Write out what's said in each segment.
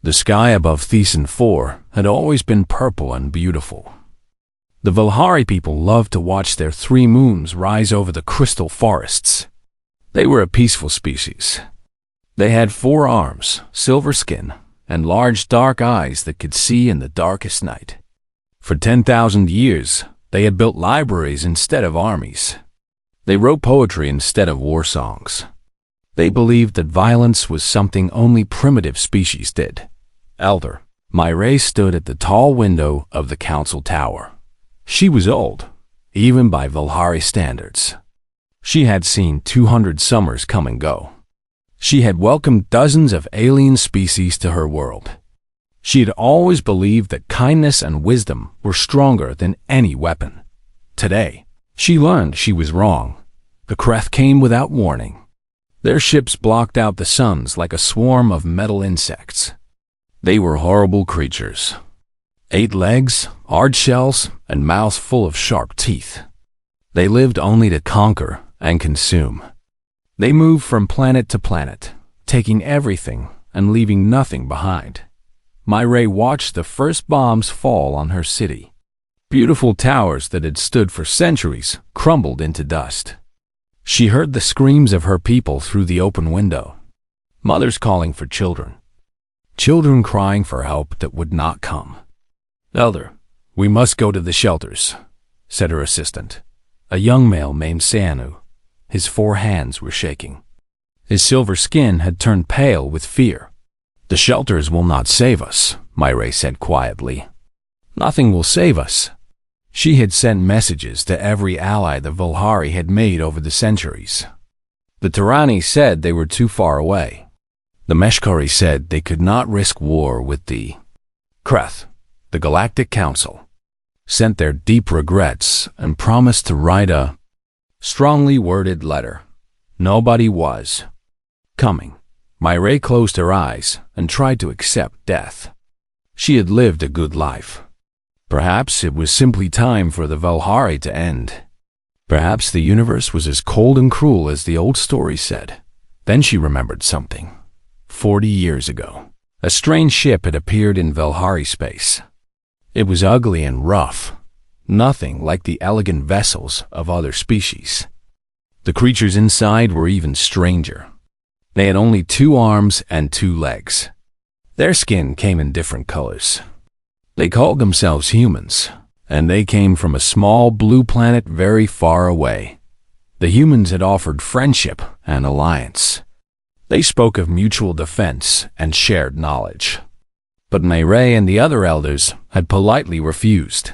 The sky above Thesan 4 had always been purple and beautiful. The Valhari people loved to watch their 3 moons rise over the crystal forests. They were a peaceful species. They had 4 arms, silver skin, and large dark eyes that could see in the darkest night. For 10,000 years, they had built libraries instead of armies. They wrote poetry instead of war songs. They believed that violence was something only primitive species did. Elder Myre stood at the tall window of the council tower. She was old, even by Valhari standards. She had seen 200 summers come and go. She had welcomed dozens of alien species to her world. She had always believed that kindness and wisdom were stronger than any weapon. Today, she learned she was wrong. The Kreth came without warning. Their ships blocked out the suns like a swarm of metal insects. They were horrible creatures. 8 legs, hard shells, and mouths full of sharp teeth. They lived only to conquer and consume. They moved from planet to planet, taking everything and leaving nothing behind. Myre watched the first bombs fall on her city. Beautiful towers that had stood for centuries crumbled into dust. She heard the screams of her people through the open window. Mothers calling for children. Children crying for help that would not come. "Elder, we must go to the shelters," said her assistant, a young male named Sanu. His 4 hands were shaking. His silver skin had turned pale with fear. "The shelters will not save us," Myre said quietly. "Nothing will save us." She had sent messages to every ally the Valhari had made over the centuries. The Tirani said they were too far away. The Meshkari said they could not risk war with the Kreth. The Galactic Council sent their deep regrets and promised to write a strongly worded letter. Nobody was coming. Myre closed her eyes and tried to accept death. She had lived a good life. Perhaps it was simply time for the Valhari to end. Perhaps the universe was as cold and cruel as the old story said. Then she remembered something. 40 years ago, a strange ship had appeared in Valhari space. It was ugly and rough, nothing like the elegant vessels of other species. The creatures inside were even stranger. They had only 2 arms and 2 legs. Their skin came in different colors. They called themselves humans, and they came from a small blue planet very far away. The humans had offered friendship and alliance. They spoke of mutual defense and shared knowledge. But Myre and the other elders had politely refused.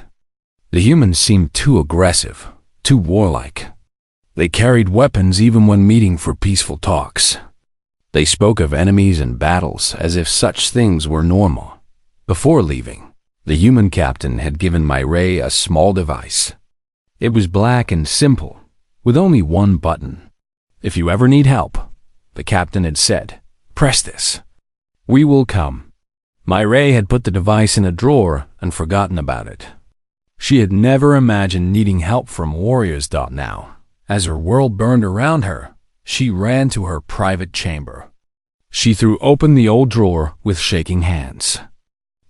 The humans seemed too aggressive, too warlike. They carried weapons even when meeting for peaceful talks. They spoke of enemies and battles as if such things were normal. Before leaving, the human captain had given Myre a small device. It was black and simple, with only 1 button. "If you ever need help," the captain had said, "press this. We will come." Myre had put the device in a drawer and forgotten about it. She had never imagined needing help from warriors. Now, as her world burned around her, she ran to her private chamber. She threw open the old drawer with shaking hands.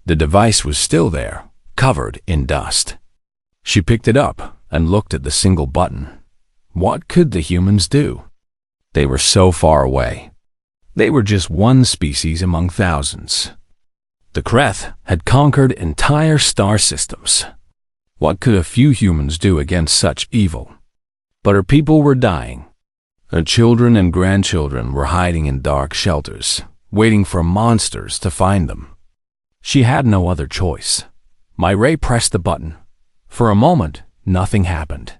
The device was still there, covered in dust. She picked it up and looked at the single button. What could the humans do? They were so far away. They were just one species among thousands. The Kreth had conquered entire star systems. What could a few humans do against such evil? But her people were dying. Her children and grandchildren were hiding in dark shelters, waiting for monsters to find them. She had no other choice. Myre pressed the button. For a moment, nothing happened.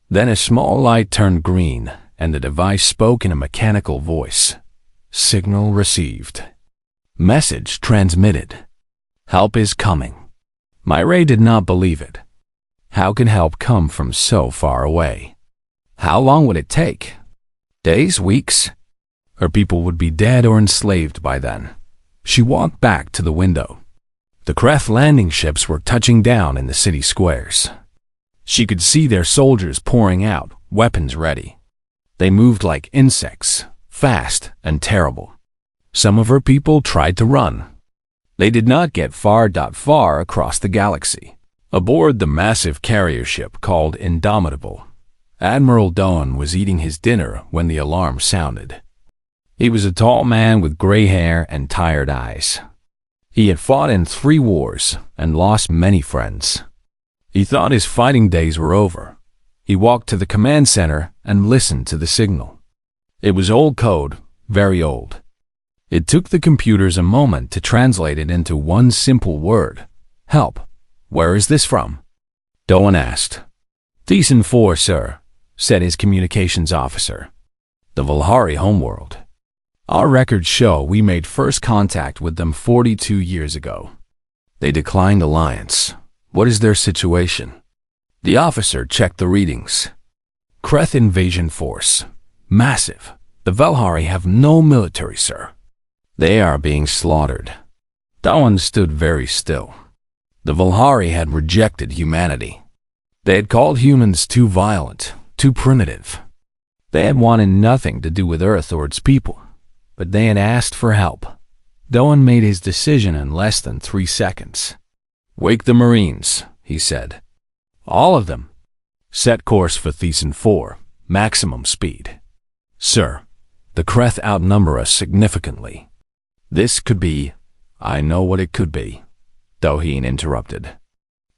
Then a small light turned green, and the device spoke in a mechanical voice. Signal received. Message transmitted. Help is coming. Myre did not believe it. How could help come from so far away? How long would it take? Days, weeks? Her people would be dead or enslaved by then. She walked back to the window. The Kreth landing ships were touching down in the city squares. She could see their soldiers pouring out, weapons ready. They moved like insects, fast and terrible. Some of her people tried to run. They did not get far across the galaxy. Aboard the massive carrier ship called Indomitable, Admiral Doan was eating his dinner when the alarm sounded. He was a tall man with gray hair and tired eyes. He had fought in 3 wars and lost many friends. He thought his fighting days were over. He walked to the command center and listened to the signal. It was old code, very old. It took the computers a moment to translate it into one simple word: help. Where is this from? Doan asked. Thiessen 4, sir, said his communications officer. The Valhari homeworld. Our records show we made first contact with them 42 years ago. They declined alliance. What is their situation? The officer checked the readings. Kreth invasion force. Massive. The Valhari have no military, sir. They are being slaughtered. Doan stood very still. The Valhari had rejected humanity. They had called humans too violent, too primitive. They had wanted nothing to do with Earth or its people, but they had asked for help. Doan made his decision in less than 3 seconds. Wake the Marines, he said. All of them. Set course for Thiessen 4, maximum speed. Sir, the Kreth outnumber us significantly. This could be, I know what it could be. Doheen interrupted.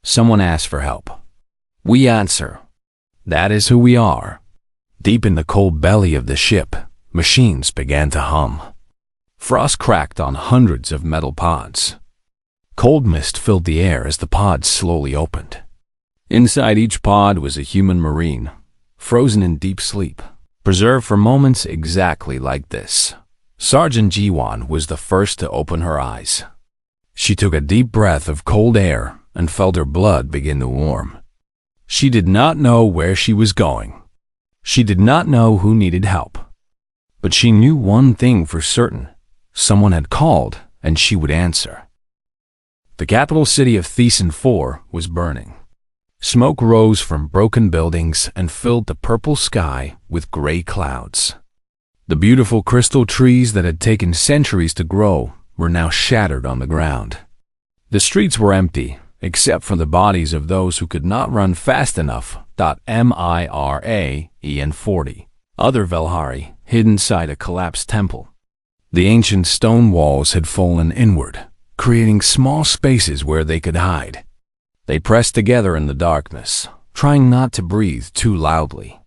Someone asked for help. We answer. That is who we are. Deep in the cold belly of the ship, machines began to hum. Frost cracked on hundreds of metal pods. Cold mist filled the air as the pods slowly opened. Inside each pod was a human marine, frozen in deep sleep, preserved for moments exactly like this. Sergeant Jiwan was the first to open her eyes. She took a deep breath of cold air and felt her blood begin to warm. She did not know where she was going. She did not know who needed help. But she knew one thing for certain. Someone had called, and she would answer. The capital city of Thiessen 4 was burning. Smoke rose from broken buildings and filled the purple sky with gray clouds. The beautiful crystal trees that had taken centuries to grow were now shattered on the ground. The streets were empty, except for the bodies of those who could not run fast enough. Miraen 40. Other Valhari hid inside a collapsed temple. The ancient stone walls had fallen inward, creating small spaces where they could hide. They pressed together in the darkness, trying not to breathe too loudly.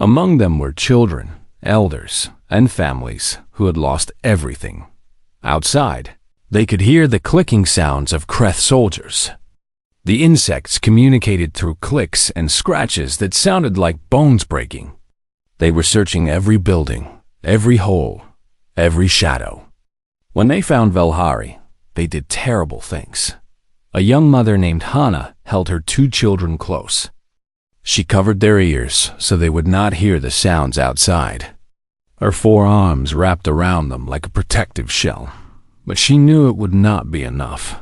Among them were children, elders, and families who had lost everything. Outside, they could hear the clicking sounds of Kreth soldiers. The insects communicated through clicks and scratches that sounded like bones breaking. They were searching every building, every hole, every shadow. When they found Valhari, they did terrible things. A young mother named Hannah held her 2 children close. She covered their ears so they would not hear the sounds outside. Her 4 arms wrapped around them like a protective shell, but she knew it would not be enough.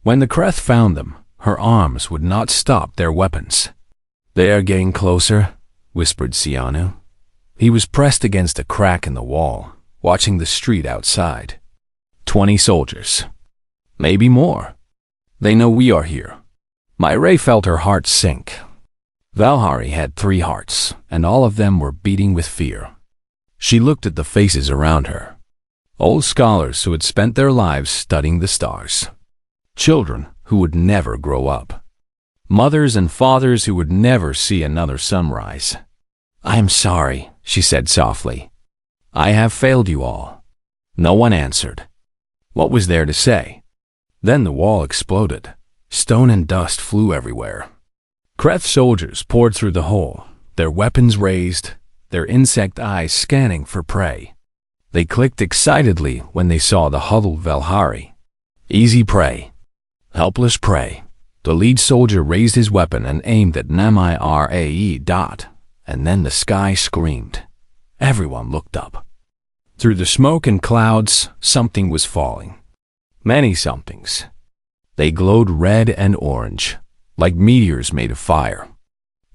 When the Kreth found them, her arms would not stop their weapons. They are getting closer, whispered Sianu. He was pressed against a crack in the wall, watching the street outside. 20 soldiers. Maybe more. They know we are here. Myrae felt her heart sink. Valhari had 3 hearts, and all of them were beating with fear. She looked at the faces around her. Old scholars who had spent their lives studying the stars. Children who would never grow up. Mothers and fathers who would never see another sunrise. I am sorry, she said softly. I have failed you all. No one answered. What was there to say? Then the wall exploded. Stone and dust flew everywhere. Kreth soldiers poured through the hole, their weapons raised, their insect eyes scanning for prey. They clicked excitedly when they saw the huddled Valhari. Easy prey. Helpless prey. The lead soldier raised his weapon and aimed at Mirae. And then the sky screamed. Everyone looked up. Through the smoke and clouds, something was falling. Many somethings. They glowed red and orange, like meteors made of fire.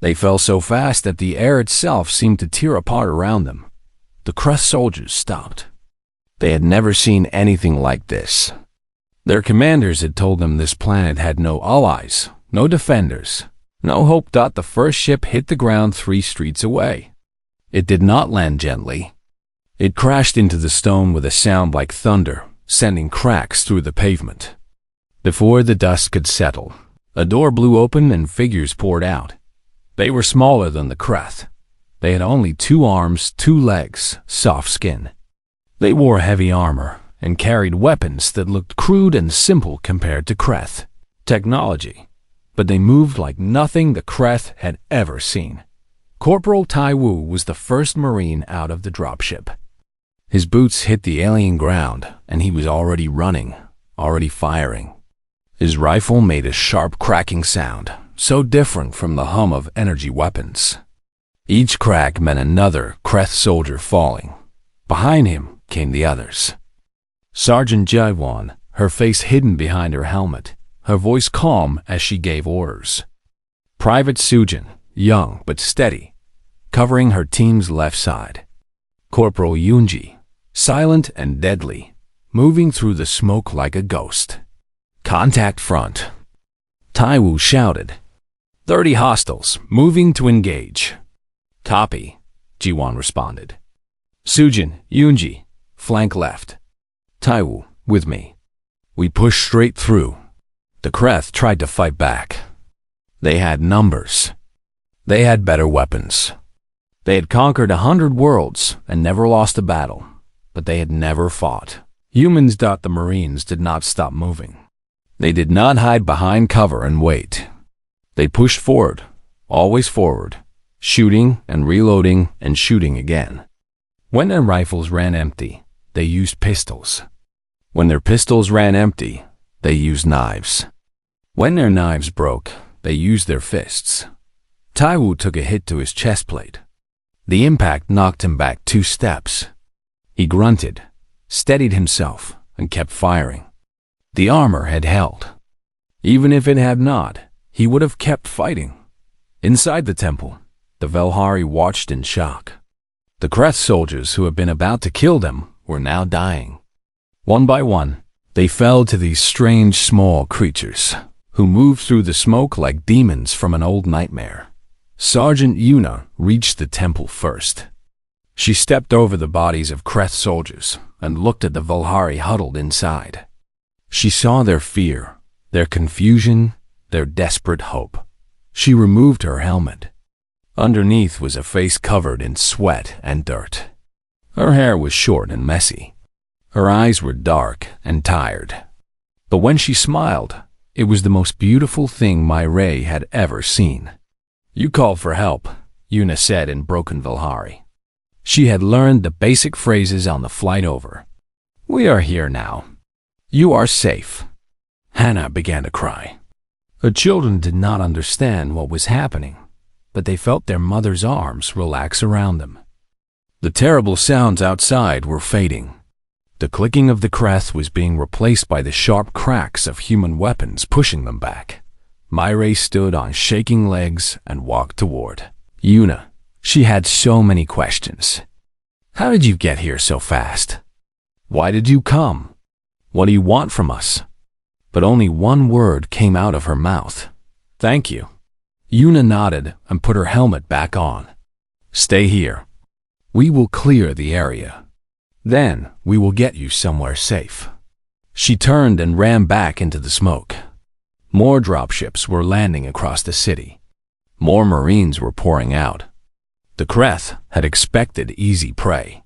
They fell so fast that the air itself seemed to tear apart around them. The Kreth soldiers stopped. They had never seen anything like this. Their commanders had told them this planet had no allies, no defenders, no hope. The first ship hit the ground 3 streets away. It did not land gently. It crashed into the stone with a sound like thunder, sending cracks through the pavement. Before the dust could settle, a door blew open and figures poured out. They were smaller than the Kreth. They had only 2 arms, 2 legs, soft skin. They wore heavy armor and carried weapons that looked crude and simple compared to Kreth technology, but they moved like nothing the Kreth had ever seen. Corporal Tai Wu was the first Marine out of the dropship. His boots hit the alien ground, and he was already running, already firing. His rifle made a sharp cracking sound, so different from the hum of energy weapons. Each crack meant another Kreth soldier falling. Behind him came the others. Sergeant Jaiwan, her face hidden behind her helmet, her voice calm as she gave orders. Private Sujin, young but steady, covering her team's left side. Corporal Yunji, silent and deadly, moving through the smoke like a ghost. Contact front. Tai Wu shouted. 30 hostiles, moving to engage. Copy, Jiwan responded. Sujin, Yunji, flank left. Tai Wu, with me. We pushed straight through. The Kreth tried to fight back. They had numbers. They had better weapons. They had conquered 100 worlds and never lost a battle, but they had never fought. Humans. The Marines did not stop moving. They did not hide behind cover and wait. They pushed forward, always forward, shooting and reloading and shooting again. When their rifles ran empty, they used pistols. When their pistols ran empty, they used knives. When their knives broke, they used their fists. Tai Wu took a hit to his chest plate. The impact knocked him back 2 steps. He grunted, steadied himself, and kept firing. The armor had held. Even if it had not, he would have kept fighting. Inside the temple, the Velhari watched in shock. The Kreth soldiers who had been about to kill them were now dying. One by one, they fell to these strange small creatures, who moved through the smoke like demons from an old nightmare. Sergeant Yuna reached the temple first. She stepped over the bodies of Kreth soldiers and looked at the Velhari huddled inside. She saw their fear, their confusion, their desperate hope. She removed her helmet. Underneath was a face covered in sweat and dirt. Her hair was short and messy. Her eyes were dark and tired. But when she smiled, it was the most beautiful thing Myray had ever seen. You called for help, Yuna said in broken Velhari. She had learned the basic phrases on the flight over. We are here now. You are safe. Hannah began to cry. Her children did not understand what was happening, but they felt their mother's arms relax around them. The terrible sounds outside were fading. The clicking of the Kreth was being replaced by the sharp cracks of human weapons pushing them back. Myray stood on shaking legs and walked toward Yuna. She had so many questions. How did you get here so fast? Why did you come? What do you want from us? But only one word came out of her mouth. Thank you. Yuna nodded and put her helmet back on. Stay here. We will clear the area. Then we will get you somewhere safe. She turned and ran back into the smoke. More dropships were landing across the city. More Marines were pouring out. The Kreth had expected easy prey.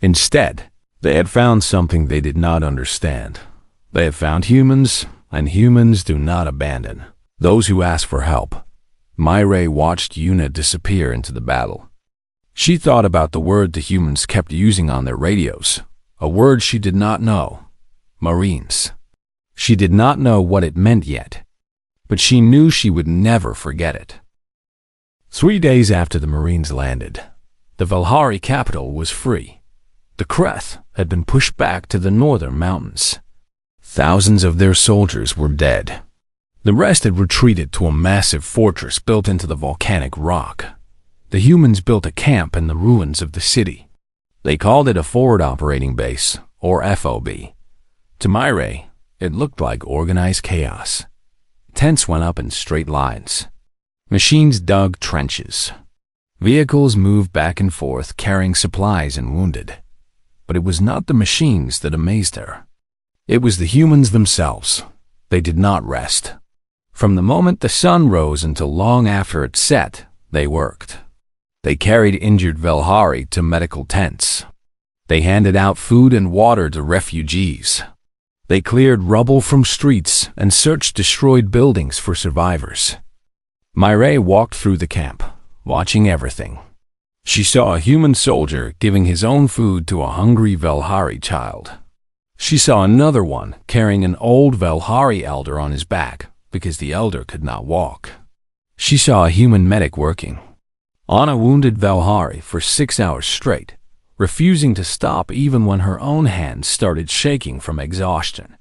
Instead, they had found something they did not understand. They had found humans, and humans do not abandon those who ask for help. Myray watched Yuna disappear into the battle. She thought about the word the humans kept using on their radios, a word she did not know. Marines. She did not know what it meant yet, but she knew she would never forget it. 3 days after the Marines landed, the Velhari capital was free. The Kreth had been pushed back to the northern mountains. Thousands of their soldiers were dead. The rest had retreated to a massive fortress built into the volcanic rock. The humans built a camp in the ruins of the city. They called it a Forward Operating Base, or FOB. To Myray, It looked like organized chaos. Tents went up in straight lines. Machines dug trenches. Vehicles moved back and forth carrying supplies and wounded. But it was not the machines that amazed her. It was the humans themselves. They did not rest. From the moment the sun rose until long after it set, they worked. They carried injured Velhari to medical tents. They handed out food and water to refugees. They cleared rubble from streets and searched destroyed buildings for survivors. Mireille walked through the camp, watching everything. She saw a human soldier giving his own food to a hungry Velhari child. She saw another one carrying an old Velhari elder on his back because the elder could not walk. She saw a human medic working on a wounded Velhari for 6 hours straight, refusing to stop even when her own hands started shaking from exhaustion.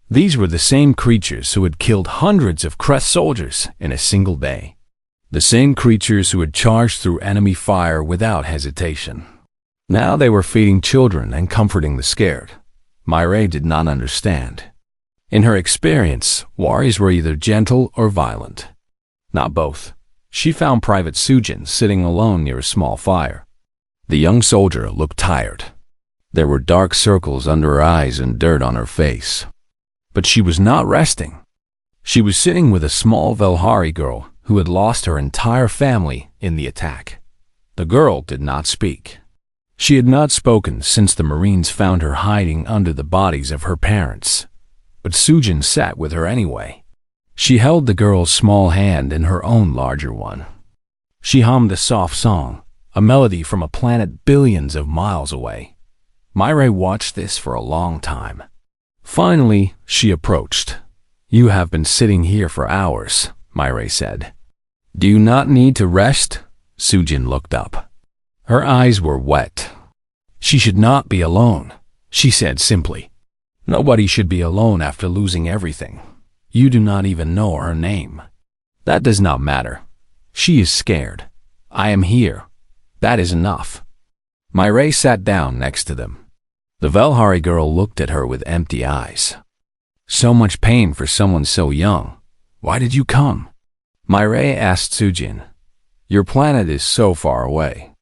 These were the same creatures who had killed hundreds of Crest soldiers in a single day. The same creatures who had charged through enemy fire without hesitation. Now they were feeding children and comforting the scared. Mireille did not understand. In her experience, warriors were either gentle or violent. Not both. She found Private Sujin sitting alone near a small fire. The young soldier looked tired. There were dark circles under her eyes and dirt on her face. But she was not resting. She was sitting with a small Velhari girl who had lost her entire family in the attack. The girl did not speak. She had not spoken since the Marines found her hiding under the bodies of her parents. But Sujin sat with her anyway. She held the girl's small hand in her own larger one. She hummed a soft song, a melody from a planet billions of miles away. Mireille watched this for a long time. Finally, she approached. "You have been sitting here for hours," Mireille said. "Do you not need to rest?" Sujin looked up. Her eyes were wet. "She should not be alone," she said simply. "Nobody should be alone after losing everything. You do not even know her name. That does not matter. She is scared. I am here. That is enough." Mireille sat down next to them. The Velhari girl looked at her with empty eyes. "So much pain for someone so young. Why did you come?" Mireille asked Sujin. "Your planet is so far away.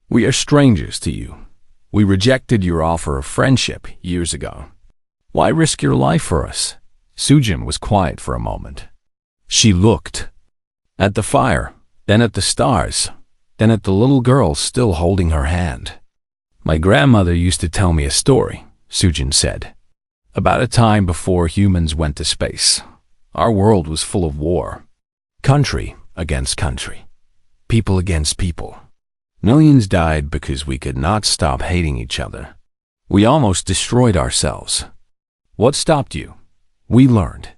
We are strangers to you. We rejected your offer of friendship years ago. Why risk your life for us?" Sujin was quiet for a moment. She looked at the fire, then at the stars, then at the little girl still holding her hand. "My grandmother used to tell me a story," Sujin said, "about a time before humans went to space. Our world was full of war. Country against country. People against people. Millions died because we could not stop hating each other. We almost destroyed ourselves. What stopped you? We learned.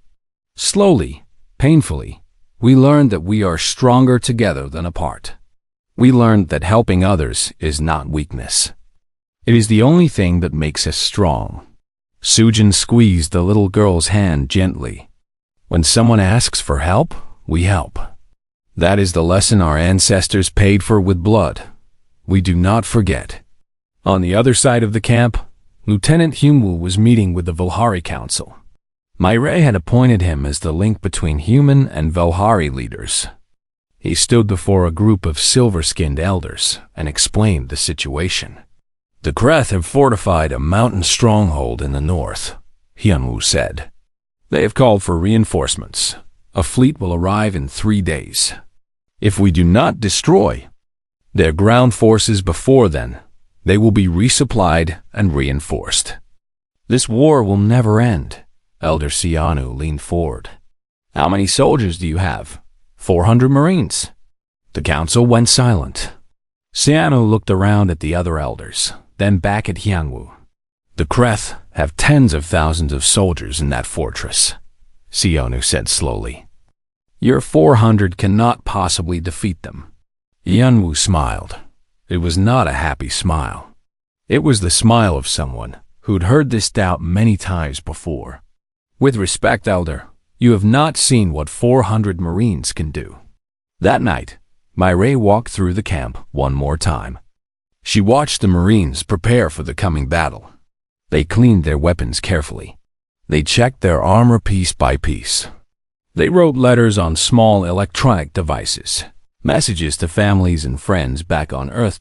Slowly, painfully, we learned that we are stronger together than apart. We learned that helping others is not weakness. It is the only thing that makes us strong." Sujin squeezed the little girl's hand gently. "When someone asks for help, we help. That is the lesson our ancestors paid for with blood. We do not forget." On the other side of the camp, Lieutenant Humwu was meeting with the Velhari Council. Mireille had appointed him as the link between human and Velhari leaders. He stood before a group of silver-skinned elders and explained the situation. "The Kreth have fortified a mountain stronghold in the north," Hyunwoo said. "They have called for reinforcements. A fleet will arrive in 3 days. If we do not destroy their ground forces before then, they will be resupplied and reinforced. This war will never end." Elder Sianu leaned forward. "How many soldiers do you have?" 400 Marines." The council went silent. Sianu looked around at the other elders, then back at Hyunwoo. "The Kreth have tens of thousands of soldiers in that fortress," Sianu said slowly. "Your 400 cannot possibly defeat them." Hyunwoo smiled. It was not a happy smile. It was the smile of someone who'd heard this doubt many times before. "With respect, Elder, you have not seen what 400 Marines can do." That night, Mireille walked through the camp one more time. She watched the Marines prepare for the coming battle. They cleaned their weapons carefully. They checked their armor piece by piece. They wrote letters on small electronic devices, messages to families and friends back on Earth.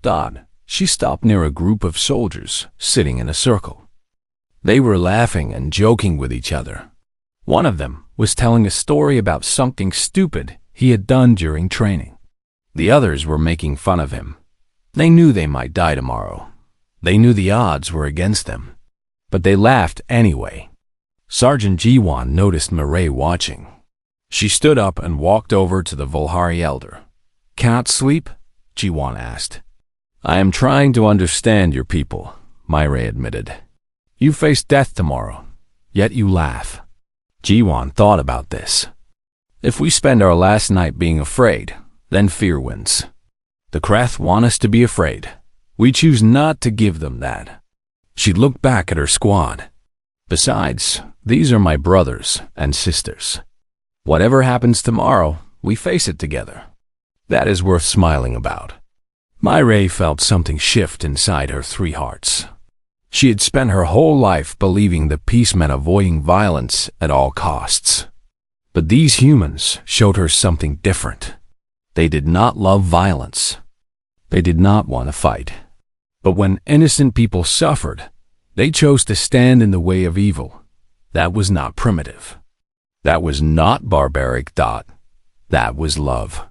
She stopped near a group of soldiers sitting in a circle. They were laughing and joking with each other. One of them was telling a story about something stupid he had done during training. The others were making fun of him. They knew they might die tomorrow. They knew the odds were against them. But they laughed anyway. Sergeant Jiwan noticed Mireille watching. She stood up and walked over to the Volhari elder. "Can't sleep?" Jiwan asked. "I am trying to understand your people," Mireille admitted. "You face death tomorrow, yet you laugh." Jiwan thought about this. "If we spend our last night being afraid, then fear wins. The Krath want us to be afraid. We choose not to give them that." She looked back at her squad. "Besides, these are my brothers and sisters. Whatever happens tomorrow, we face it together. That is worth smiling about." Mireille felt something shift inside her three hearts. She had spent her whole life believing that peace meant avoiding violence at all costs. But these humans showed her something different. They did not love violence. They did not want to fight. But when innocent people suffered, they chose to stand in the way of evil. That was not primitive. That was not barbaric. That was love.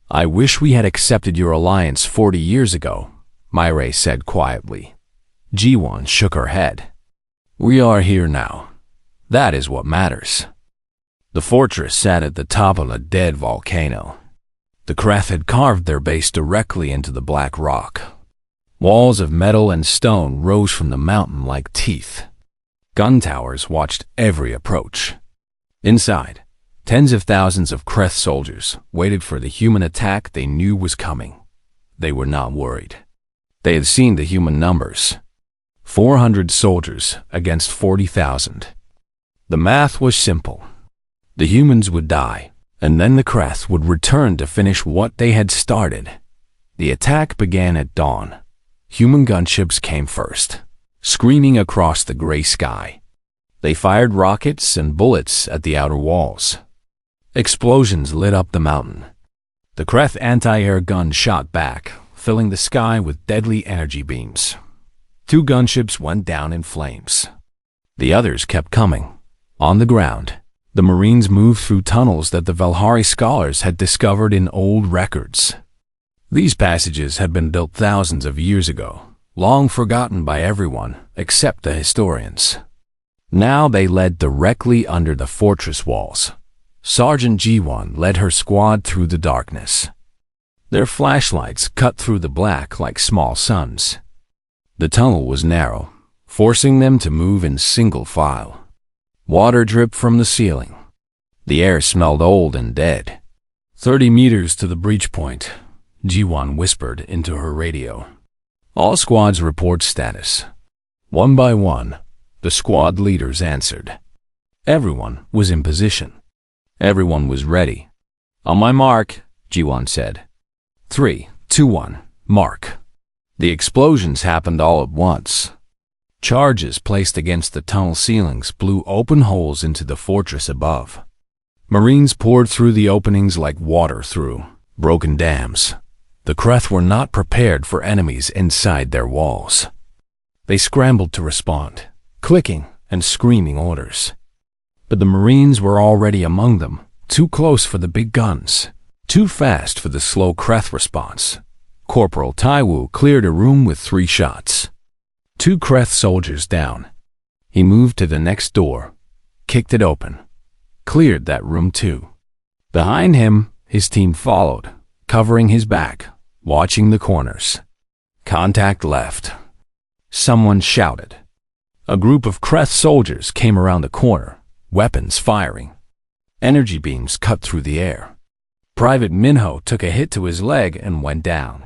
"I wish we had accepted your alliance 40 years ago," Mireille said quietly. Jiwan shook her head. "We are here now. That is what matters." The fortress sat at the top of a dead volcano. The Krath had carved their base directly into the black rock. Walls of metal and stone rose from the mountain like teeth. Gun towers watched every approach. Inside, tens of thousands of Krath soldiers waited for the human attack they knew was coming. They were not worried. They had seen the human numbers. 400 soldiers against 40,000. The math was simple. The humans would die, and then the Krath would return to finish what they had started. The attack began at dawn. Human gunships came first, screaming across the gray sky. They fired rockets and bullets at the outer walls. Explosions lit up the mountain. The Krath anti-air gun shot back, filling the sky with deadly energy beams. 2 gunships went down in flames. The others kept coming. On the ground, the Marines moved through tunnels that the Valhari scholars had discovered in old records. These passages had been built thousands of years ago, long forgotten by everyone except the historians. Now they led directly under the fortress walls. Sergeant Jiwan led her squad through the darkness. Their flashlights cut through the black like small suns. The tunnel was narrow, forcing them to move in single file. Water dripped from the ceiling. The air smelled old and dead. 30 meters to the breach point, Jiwan whispered into her radio. "All squads report status." One by one, the squad leaders answered. Everyone was in position. Everyone was ready. "On my mark," Jiwan said. 3, 2, 1, mark. The explosions happened all at once. Charges placed against the tunnel ceilings blew open holes into the fortress above. Marines poured through the openings like water through broken dams. The Krath were not prepared for enemies inside their walls. They scrambled to respond, clicking and screaming orders. But the Marines were already among them, too close for the big guns, too fast for the slow Krath response. Corporal Taiwu cleared a room with 3 shots. 2 Krath soldiers down. He moved to the next door, kicked it open, cleared that room too. Behind him, his team followed, covering his back, watching the corners. Contact left. Someone shouted. A group of Krath soldiers came around the corner, weapons firing. Energy beams cut through the air. Private Minho took a hit to his leg and went down.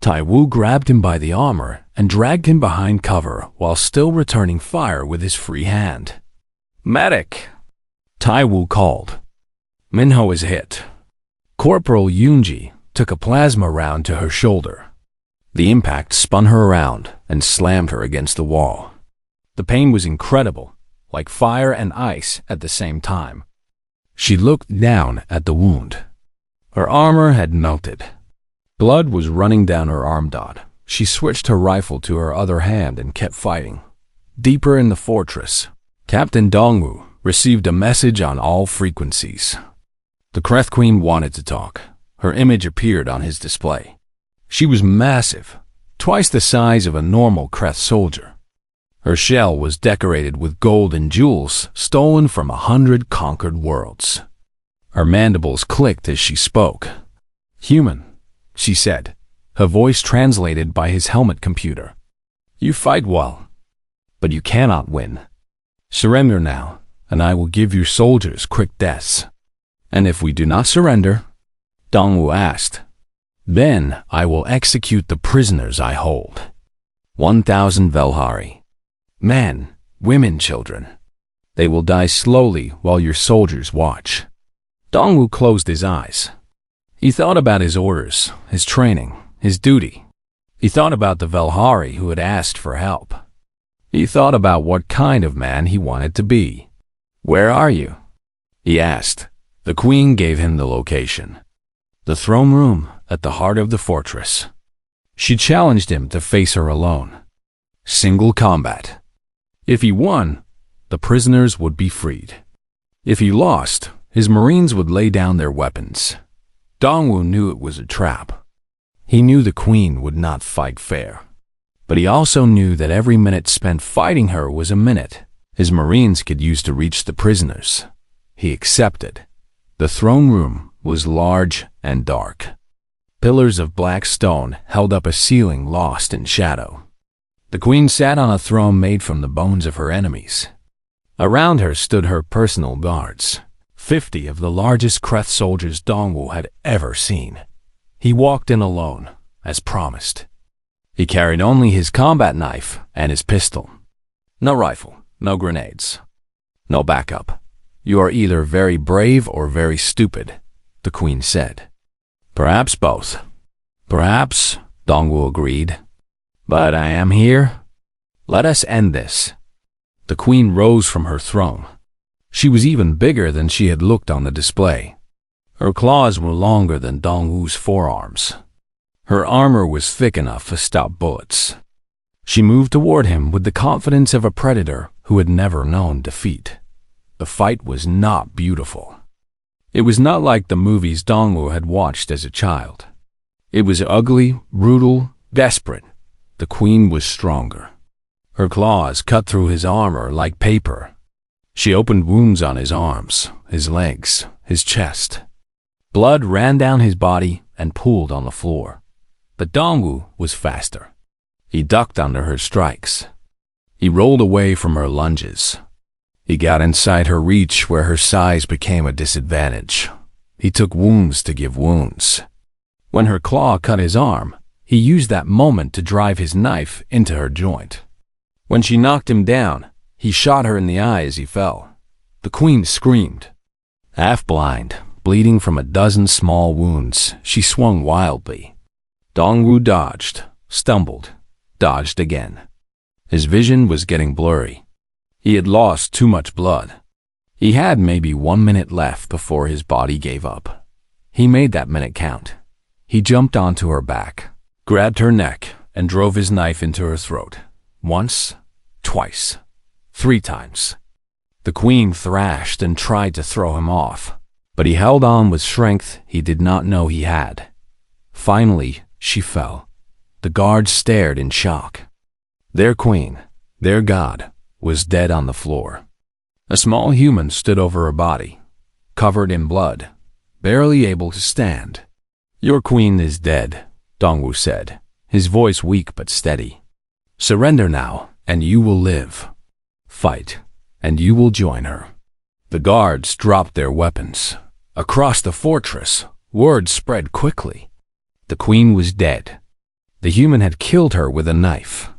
Taiwu grabbed him by the armor and dragged him behind cover while still returning fire with his free hand. "Medic!" Taiwu called. Minho is hit. Corporal Yunji took a plasma round to her shoulder. The impact spun her around and slammed her against the wall. The pain was incredible, like fire and ice at the same time. She looked down at the wound. Her armor had melted. Blood was running down her arm. She switched her rifle to her other hand and kept fighting. Deeper in the fortress, Captain Dongwu received a message on all frequencies. The Kreth Queen wanted to talk. Her image appeared on his display. She was massive, twice the size of a normal Kreth soldier. Her shell was decorated with gold and jewels stolen from 100 conquered worlds. Her mandibles clicked as she spoke. "Human," she said, her voice translated by his helmet computer. "You fight well, but you cannot win. Surrender now, and I will give your soldiers quick deaths." "And if we do not surrender?" Dongwu asked. "Then I will execute the prisoners I hold. 1,000 Velhari. Men, women, children. They will die slowly while your soldiers watch." Dongwu closed his eyes. He thought about his orders, his training, his duty. He thought about the Velhari who had asked for help. He thought about what kind of man he wanted to be. "Where are you?" he asked. The queen gave him the location. The throne room at the heart of the fortress. She challenged him to face her alone. Single combat. If he won, the prisoners would be freed. If he lost, his marines would lay down their weapons. Dongwu knew it was a trap. He knew the queen would not fight fair. But he also knew that every minute spent fighting her was a minute his marines could use to reach the prisoners. He accepted. The throne room was large and dark. Pillars of black stone held up a ceiling lost in shadow. The queen sat on a throne made from the bones of her enemies. Around her stood her personal guards, 50 of the largest Kreth soldiers Dongwu had ever seen. He walked in alone, as promised. He carried only his combat knife and his pistol. No rifle, no grenades, no backup. "You are either very brave or very stupid," the queen said. "Perhaps both." "Perhaps," Dongwu agreed. "But I am here. Let us end this." The queen rose from her throne. She was even bigger than she had looked on the display. Her claws were longer than Dongwu's forearms. Her armor was thick enough to stop bullets. She moved toward him with the confidence of a predator who had never known defeat. The fight was not beautiful. It was not like the movies Dongwu had watched as a child. It was ugly, brutal, desperate. The queen was stronger. Her claws cut through his armor like paper. She opened wounds on his arms, his legs, his chest. Blood ran down his body and pooled on the floor. But Dongwu was faster. He ducked under her strikes. He rolled away from her lunges. He got inside her reach where her size became a disadvantage. He took wounds to give wounds. When her claw cut his arm, he used that moment to drive his knife into her joint. When she knocked him down, he shot her in the eye as he fell. The queen screamed. Half blind, bleeding from a dozen small wounds, she swung wildly. Dongwu dodged, stumbled, dodged again. His vision was getting blurry. He had lost too much blood. He had maybe 1 minute left before his body gave up. He made that minute count. He jumped onto her back, grabbed her neck, and drove his knife into her throat. Once, twice, 3 times. The queen thrashed and tried to throw him off, but he held on with strength he did not know he had. Finally, she fell. The guards stared in shock. Their queen, their god, was dead on the floor. A small human stood over her body, covered in blood, barely able to stand. "Your queen is dead," Dongwu said, his voice weak but steady. "Surrender now, and you will live. Fight, and you will join her." The guards dropped their weapons. Across the fortress, word spread quickly. The queen was dead. The human had killed her with a knife.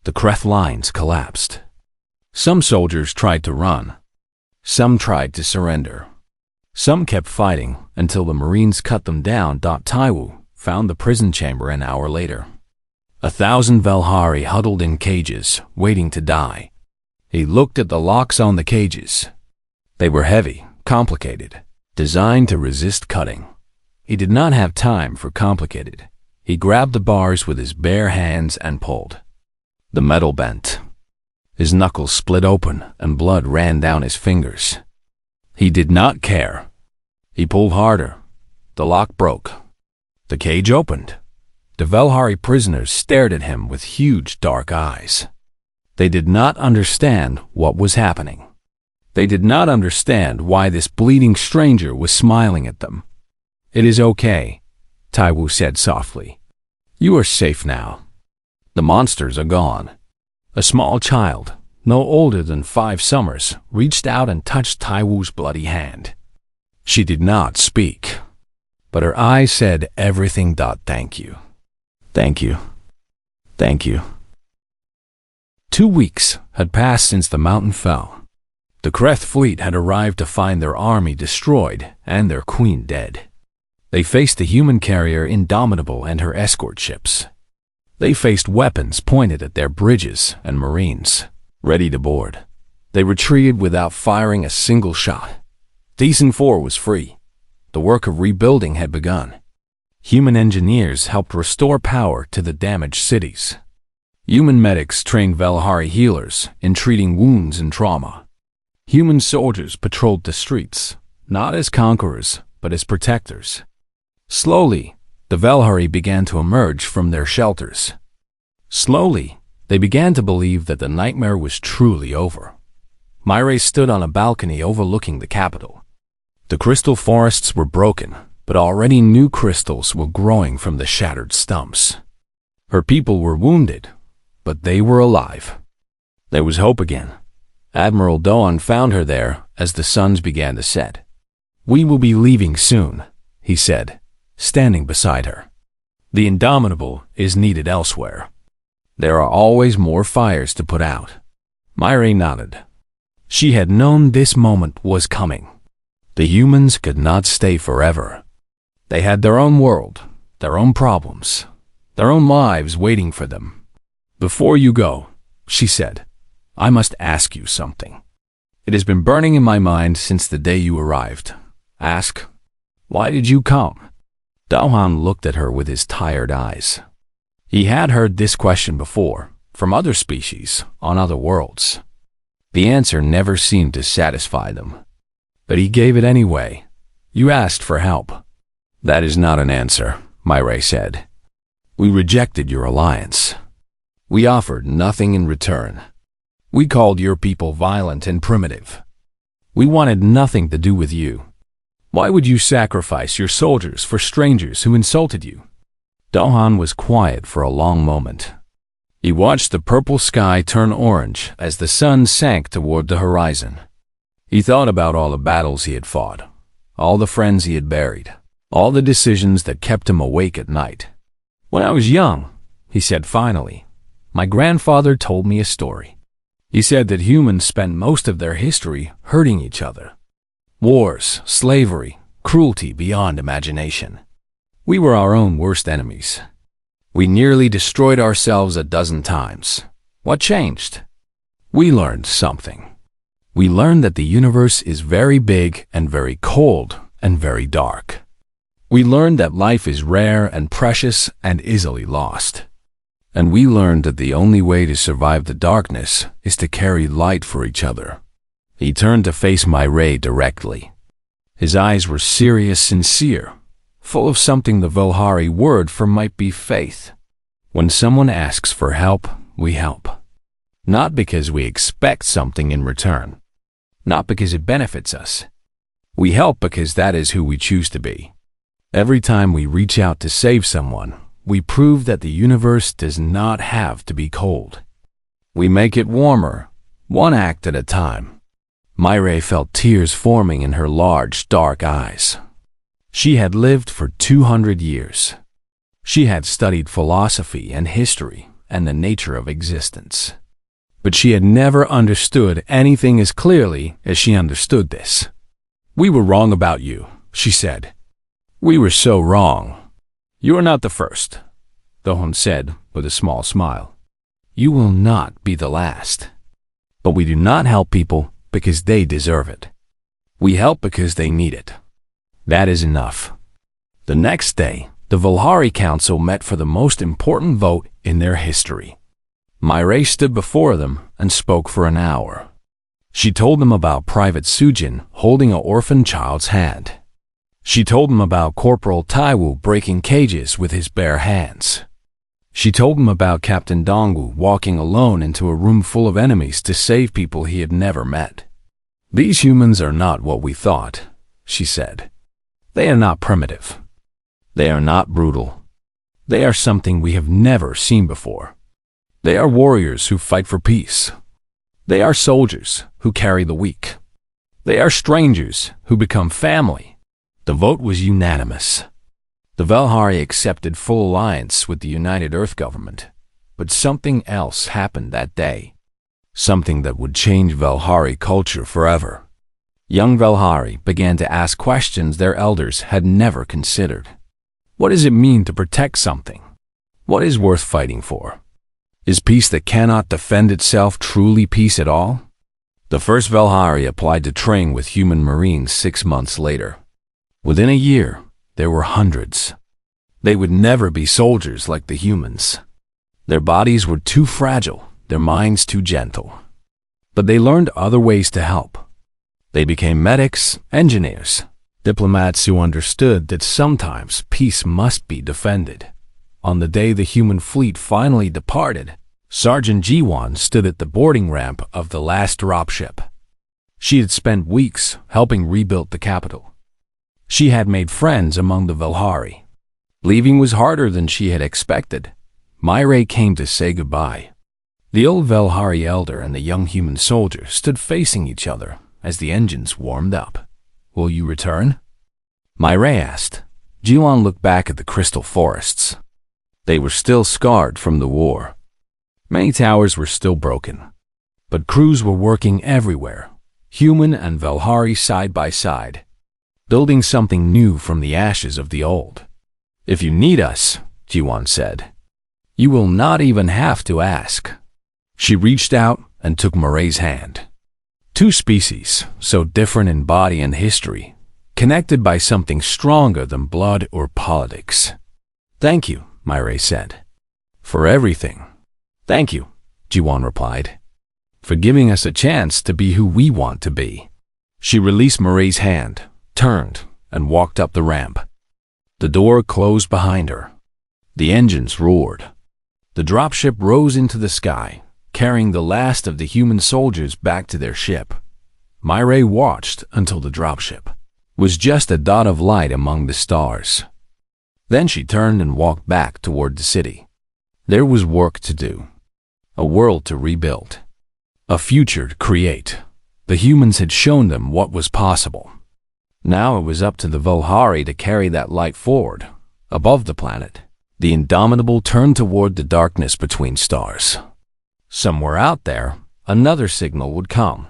The Kreth lines collapsed. Some soldiers tried to run. Some tried to surrender. Some kept fighting until the Marines cut them down. Taiwu found the prison chamber an hour later. 1,000 Velhari huddled in cages, waiting to die. He looked at the locks on the cages. They were heavy, complicated, designed to resist cutting. He did not have time for complicated. He grabbed the bars with his bare hands and pulled. The metal bent. His knuckles split open and blood ran down his fingers. He did not care. He pulled harder. The lock broke. The cage opened. The Velhari prisoners stared at him with huge dark eyes. They did not understand what was happening. They did not understand why this bleeding stranger was smiling at them. "It is okay," Taiwu said softly. "You are safe now. The monsters are gone." A small child, no older than 5 summers, reached out and touched Taiwu's bloody hand. She did not speak, but her eyes said everything. "Thank you. Thank you. Thank you." 2 weeks had passed since the mountain fell. The Kreth fleet had arrived to find their army destroyed and their queen dead. They faced the human carrier Indomitable and her escort ships. They faced weapons pointed at their bridges and marines, ready to board. They retreated without firing a single shot. Season 4 was free. The work of rebuilding had begun. Human engineers helped restore power to the damaged cities. Human medics trained Velhari healers in treating wounds and trauma. Human soldiers patrolled the streets, not as conquerors, but as protectors. Slowly, the Velhari began to emerge from their shelters. Slowly, they began to believe that the nightmare was truly over. Myre stood on a balcony overlooking the capital. The crystal forests were broken, but already new crystals were growing from the shattered stumps. Her people were wounded, but they were alive. There was hope again. Admiral Doan found her there as the suns began to set. "We will be leaving soon," he said, standing beside her. "The Indomitable is needed elsewhere. There are always more fires to put out." Myre nodded. She had known this moment was coming. The humans could not stay forever. They had their own world, their own problems, their own lives waiting for them. "Before you go," she said, "I must ask you something. It has been burning in my mind since the day you arrived. Ask, why did you come?" Daohan looked at her with his tired eyes. He had heard this question before, from other species, on other worlds. The answer never seemed to satisfy them. But he gave it anyway. "You asked for help." "That is not an answer," Myre said. "We rejected your alliance. We offered nothing in return. We called your people violent and primitive. We wanted nothing to do with you. Why would you sacrifice your soldiers for strangers who insulted you?" Daohan was quiet for a long moment. He watched the purple sky turn orange as the sun sank toward the horizon. He thought about all the battles he had fought, all the friends he had buried, all the decisions that kept him awake at night. "When I was young," he said finally, "my grandfather told me a story. He said that humans spent most of their history hurting each other. Wars, slavery, cruelty beyond imagination. We were our own worst enemies. We nearly destroyed ourselves a dozen times. What changed? We learned something. We learned that the universe is very big and very cold and very dark. We learned that life is rare and precious and easily lost. And we learned that the only way to survive the darkness is to carry light for each other." He turned to face Myre directly. His eyes were serious, sincere, full of something the Velhari word for might be faith. When someone asks for help, we help. Not because we expect something in return. Not because it benefits us. We help because that is who we choose to be. Every time we reach out to save someone, we prove that the universe does not have to be cold. We make it warmer, one act at a time. Myre felt tears forming in her large, dark eyes. She had lived for 200 years. She had studied philosophy and history and the nature of existence. But she had never understood anything as clearly as she understood this. "We were wrong about you," she said. "We were so wrong. You are not the first," Dohon said with a small smile. "You will not be the last." But we do not help people because they deserve it. We help because they need it. That is enough. The next day, the Valhari Council met for the most important vote in their history. Myre stood before them and spoke for an hour. She told them about Private Sujin holding an orphan child's hand. She told them about Corporal Taiwu breaking cages with his bare hands. She told them about Captain Dongwu walking alone into a room full of enemies to save people he had never met. These humans are not what we thought, she said. They are not primitive. They are not brutal. They are something we have never seen before. They are warriors who fight for peace. They are soldiers who carry the weak. They are strangers who become family. The vote was unanimous. The Valhari accepted full alliance with the United Earth government, but something else happened that day. Something that would change Valhari culture forever. Young Valhari began to ask questions their elders had never considered. What does it mean to protect something? What is worth fighting for? Is peace that cannot defend itself truly peace at all? The first Valhari applied to train with human marines 6 months later. Within a year, there were hundreds. They would never be soldiers like the humans. Their bodies were too fragile, their minds too gentle. But they learned other ways to help. They became medics, engineers, diplomats who understood that sometimes peace must be defended. On the day the human fleet finally departed, Sergeant Jiwon stood at the boarding ramp of the last dropship. She had spent weeks helping rebuild the capital. She had made friends among the Valhari. Leaving was harder than she had expected. Myre came to say goodbye. The old Valhari elder and the young human soldier stood facing each other as the engines warmed up. Will you return? Myre asked. Jiwon looked back at the crystal forests. They were still scarred from the war. Many towers were still broken. But crews were working everywhere, human and Valhari side by side, building something new from the ashes of the old. If you need us, Jiwon said, you will not even have to ask. She reached out and took Myre's hand. Two species, so different in body and history, connected by something stronger than blood or politics. Thank you, Myre said. For everything. Thank you, Jiwon replied. For giving us a chance to be who we want to be. She released Myre's hand, turned, and walked up the ramp. The door closed behind her. The engines roared. The dropship rose into the sky, carrying the last of the human soldiers back to their ship. Myre watched until the dropship was just a dot of light among the stars. Then she turned and walked back toward the city. There was work to do, a world to rebuild, a future to create. The humans had shown them what was possible. Now it was up to the Valhari to carry that light forward, above the planet. The Indomitable turned toward the darkness between stars. Somewhere out there, another signal would come.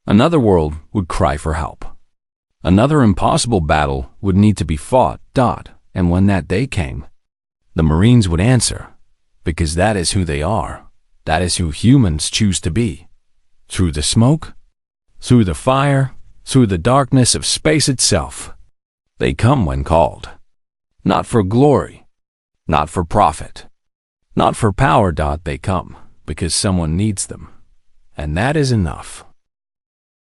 Another world would cry for help. Another impossible battle would need to be fought, and when that day came, the Marines would answer, because that is who they are. That is who humans choose to be. Through the smoke, through the fire, through the darkness of space itself, they come when called. Not for glory, not for profit, not for power. They come because someone needs them, and that is enough.